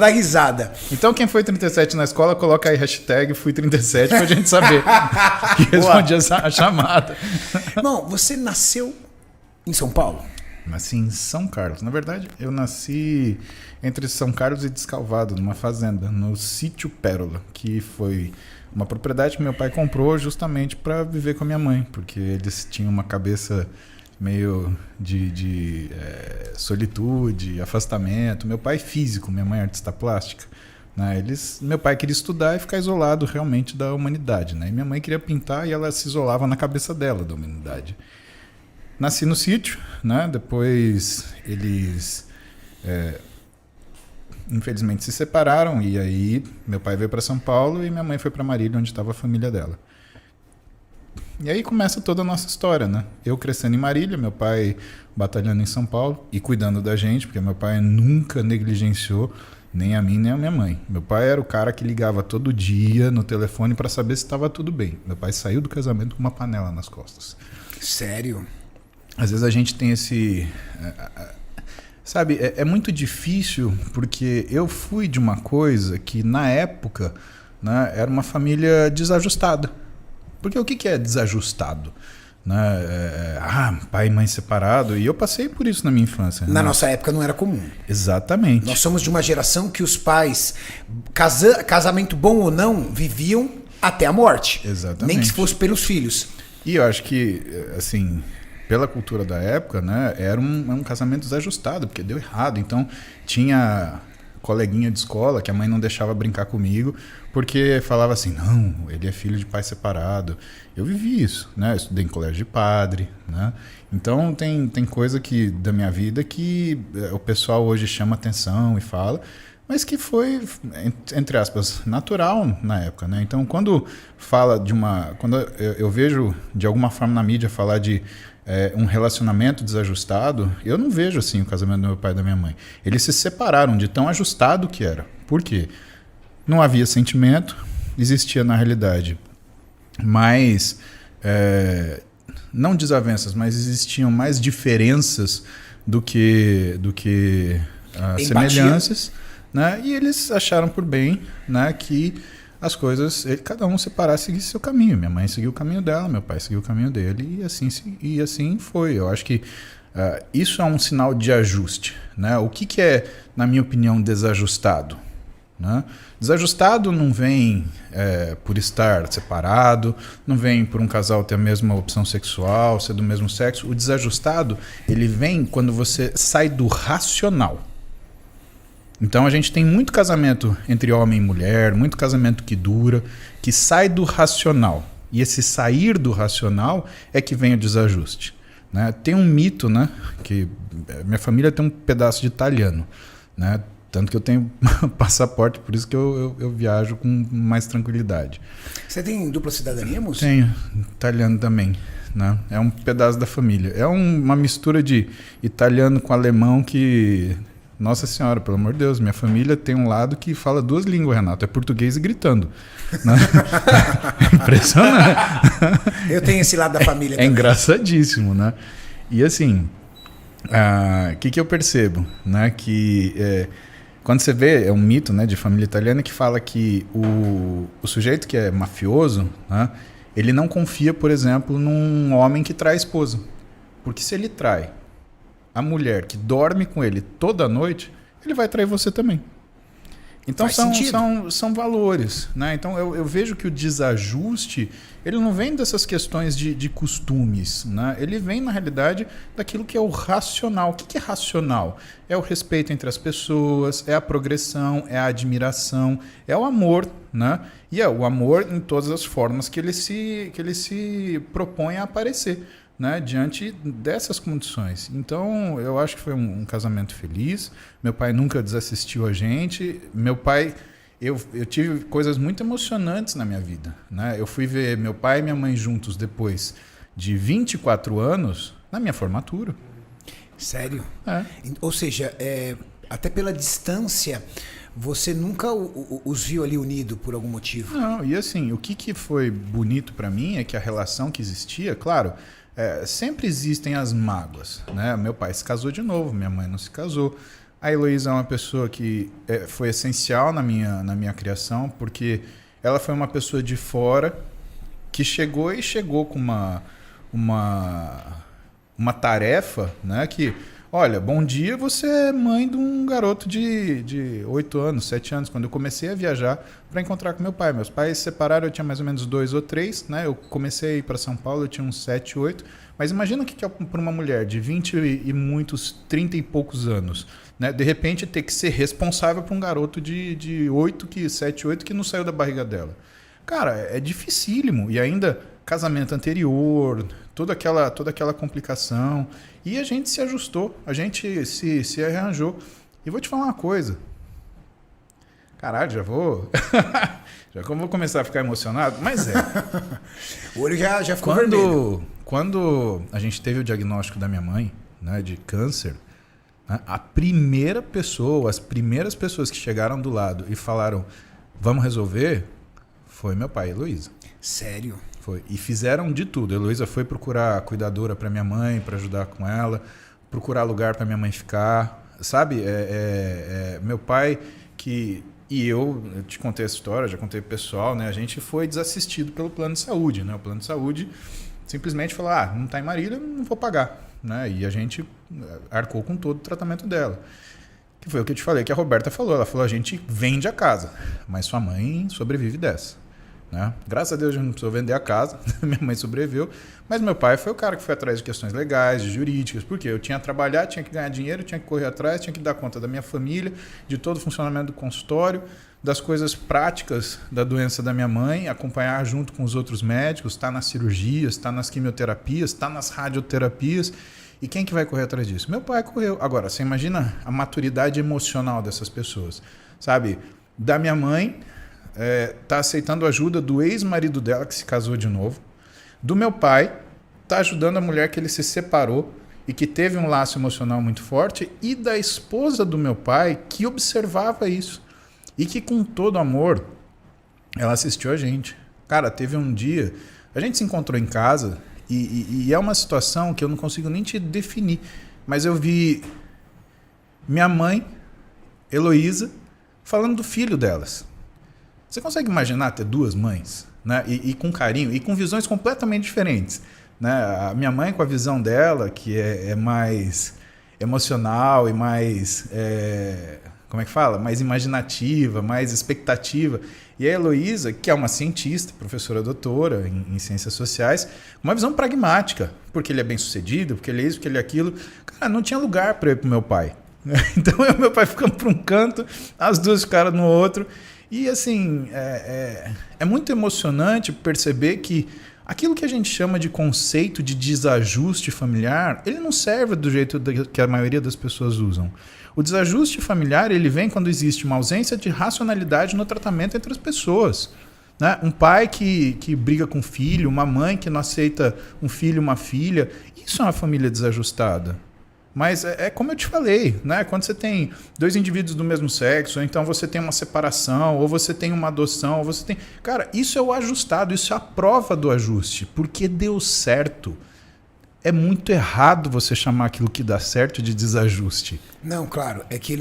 Dá risada. Então quem foi 37 na escola, coloca aí hashtag fui 37 pra gente saber que responde a chamada. Irmão, você nasceu em São Paulo? Nasci em São Carlos. Na verdade, eu nasci entre São Carlos e Descalvado, numa fazenda, no Sítio Pérola, que foi uma propriedade que meu pai comprou justamente para viver com a minha mãe, porque eles tinham uma cabeça meio de solitude, afastamento. Meu pai é físico, minha mãe é artista plástica. Né? Meu pai queria estudar e ficar isolado realmente da humanidade. Né? E minha mãe queria pintar e ela se isolava na cabeça dela da humanidade. Nasci no sítio, né? Depois eles infelizmente se separaram e aí meu pai veio para São Paulo e minha mãe foi para Marília, onde estava a família dela. E aí começa toda a nossa história, né? Eu crescendo em Marília, meu pai batalhando em São Paulo e cuidando da gente, porque meu pai nunca negligenciou nem a mim nem a minha mãe. Meu pai era o cara que ligava todo dia no telefone para saber se estava tudo bem. Meu pai saiu do casamento com uma panela nas costas. Sério? Às vezes a gente tem esse... sabe, é muito difícil porque eu fui de uma coisa que na época, né, era uma família desajustada. Porque o que é desajustado? Né? Pai e mãe separado. E eu passei por isso na minha infância. Na nossa época não era comum. Exatamente. Nós somos de uma geração que os pais, casamento bom ou não, viviam até a morte. Exatamente. Nem que fosse pelos filhos. E eu acho que, assim, pela cultura da época, né, era um casamento desajustado, porque deu errado. Então, tinha coleguinha de escola que a mãe não deixava brincar comigo, porque falava assim, não, ele é filho de pai separado. Eu vivi isso, né? Eu estudei em colégio de padre, né? Então, tem coisa da minha vida que o pessoal hoje chama atenção e fala, mas que foi, entre aspas, natural na época, né? Então, quando eu vejo de alguma forma na mídia falar de um relacionamento desajustado, eu não vejo assim o casamento do meu pai e da minha mãe. Eles se separaram de tão ajustado que era. Por quê? Não havia sentimento, existia na realidade mais, não desavenças, mas existiam mais diferenças do que semelhanças. Né? E eles acharam por bem, né, que as coisas, cada um separasse e seguisse seu caminho. Minha mãe seguiu o caminho dela, meu pai seguiu o caminho dele e assim foi. Eu acho que isso é um sinal de ajuste. Né? O que é, na minha opinião, desajustado? Né? Desajustado não vem por estar separado, não vem por um casal ter a mesma opção sexual, ser do mesmo sexo. O desajustado, ele vem quando você sai do racional. Então a gente tem muito casamento entre homem e mulher, muito casamento que dura, que sai do racional. E esse sair do racional é que vem o desajuste. Né? Tem um mito, né, que minha família tem um pedaço de italiano, né? Tanto que eu tenho passaporte, por isso que eu viajo com mais tranquilidade. Você tem dupla cidadania, moço? Tenho, italiano também. Né? É um pedaço da família. É uma mistura de italiano com alemão que... Nossa Senhora, pelo amor de Deus, minha família tem um lado que fala 2 línguas, Renato. É português e gritando. Né? Impressionante. Eu tenho esse lado da família também. É engraçadíssimo, né? E assim, o que eu percebo? Né? Que quando você vê, é um mito, né, de família italiana que fala que o sujeito que é mafioso, né, ele não confia, por exemplo, num homem que trai a esposa. Porque se ele trai a mulher que dorme com ele toda noite, ele vai trair você também. Então são valores, né? Então eu vejo que o desajuste, ele não vem dessas questões de costumes, né? Ele vem, na realidade, daquilo que é o racional. O que é racional? É o respeito entre as pessoas, é a progressão, é a admiração, é o amor, né? E é o amor em todas as formas que ele se propõe a aparecer. Né, diante dessas condições. Então, eu acho que foi um casamento feliz. Meu pai nunca desassistiu a gente. Meu pai... Eu tive coisas muito emocionantes na minha vida. Né? Eu fui ver meu pai e minha mãe juntos depois de 24 anos na minha formatura. Sério? Ou seja, até pela distância, você nunca os viu ali unidos por algum motivo? Não, e assim, o que foi bonito para mim é que a relação que existia, claro... sempre existem as mágoas, né? Meu pai se casou de novo, minha mãe não se casou, A Heloísa é uma pessoa que foi essencial na minha criação, porque ela foi uma pessoa de fora que chegou com uma tarefa, né? Que, olha, bom dia, você é mãe de um garoto de 8 anos, 7 anos, quando eu comecei a viajar para encontrar com meu pai. Meus pais se separaram, eu tinha mais ou menos 2 ou 3, né? Eu comecei a ir para São Paulo, eu tinha uns 7, 8. Mas imagina o que é para uma mulher de 20 e muitos, 30 e poucos anos, né? De repente ter que ser responsável por um garoto de 7, 8 que não saiu da barriga dela. Cara, é dificílimo. E ainda casamento anterior, toda aquela complicação. E a gente se ajustou, a gente se arranjou. E vou te falar uma coisa. Caralho, já vou começar a ficar emocionado, mas é. O olho já ficou vermelho. Quando a gente teve o diagnóstico da minha mãe, né, de câncer, né, as primeiras pessoas que chegaram do lado e falaram, vamos resolver, foi meu pai e Heloísa. Sério? Foi. E fizeram de tudo. A Heloísa foi procurar cuidadora para minha mãe, para ajudar com ela, procurar lugar para minha mãe ficar. Sabe, meu pai E eu te contei essa história, já contei pro pessoal, né? A gente foi desassistido pelo plano de saúde, né? O plano de saúde simplesmente falou, não está em Marília, não vou pagar, né? E a gente arcou com todo o tratamento dela. Que foi o que eu te falei, que a Roberta falou. Ela falou, a gente vende a casa, mas sua mãe sobrevive dessa, né? Graças a Deus a gente não precisou vender a casa, minha mãe sobreviveu, mas meu pai foi o cara que foi atrás de questões legais, de jurídicas, porque eu tinha que trabalhar, tinha que ganhar dinheiro, tinha que correr atrás, tinha que dar conta da minha família, de todo o funcionamento do consultório, das coisas práticas da doença da minha mãe, acompanhar junto com os outros médicos, estar nas cirurgias, estar nas quimioterapias, estar nas radioterapias. E quem que vai correr atrás disso? Meu pai correu. Agora, você imagina a maturidade emocional dessas pessoas, sabe? Da minha mãe, tá aceitando a ajuda do ex-marido dela, que se casou de novo. Do meu pai, tá ajudando a mulher que ele se separou e que teve um laço emocional muito forte. E da esposa do meu pai, que observava isso. E que com todo amor, ela assistiu a gente. Cara, teve um dia, a gente se encontrou em casa e é uma situação que eu não consigo nem te definir. Mas eu vi minha mãe, Heloísa, falando do filho delas. Você consegue imaginar ter 2 mães, né? E com carinho, e com visões completamente diferentes, né? A minha mãe com a visão dela, que é mais emocional e mais, como é que fala? Mais imaginativa, mais expectativa. E a Heloísa, que é uma cientista, professora doutora em ciências sociais, uma visão pragmática, porque ele é bem sucedido, porque ele é isso, porque ele é aquilo. Cara, não tinha lugar para ir para o meu pai. Então eu e meu pai ficamos para um canto, as duas ficaram no outro. E assim, é muito emocionante perceber que aquilo que a gente chama de conceito de desajuste familiar, ele não serve do jeito que a maioria das pessoas usam. O desajuste familiar, ele vem quando existe uma ausência de racionalidade no tratamento entre as pessoas, né? Um pai que briga com o filho, uma mãe que não aceita um filho e uma filha, isso é uma família desajustada. Mas como eu te falei, né? Quando você tem 2 indivíduos do mesmo sexo, ou então você tem uma separação, ou você tem uma adoção, ou você tem... Cara, isso é o ajustado, isso é a prova do ajuste, porque deu certo. É muito errado você chamar aquilo que dá certo de desajuste. Não, claro, é que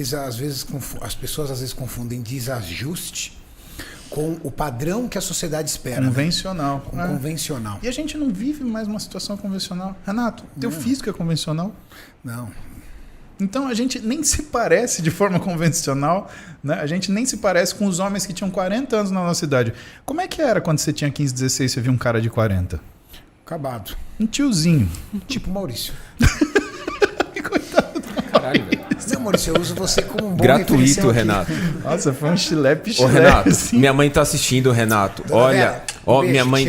as pessoas às vezes confundem desajuste com o padrão que a sociedade espera. Convencional. Né? Convencional. E a gente não vive mais uma situação convencional. Renato, teu físico é convencional? Não. Então a gente nem se parece de forma convencional, né? A gente nem se parece com os homens que tinham 40 anos na nossa idade. Como é que era quando você tinha 15, 16 e você via um cara de 40? Acabado. Um tiozinho. Tipo Maurício. Coitado do Caralho, velho. Não, Maurício, eu uso você como um bom gratuito, Renato. Nossa, foi um chilé. Ô, Renato, assim. Minha mãe tá assistindo, Renato. Olha, minha mãe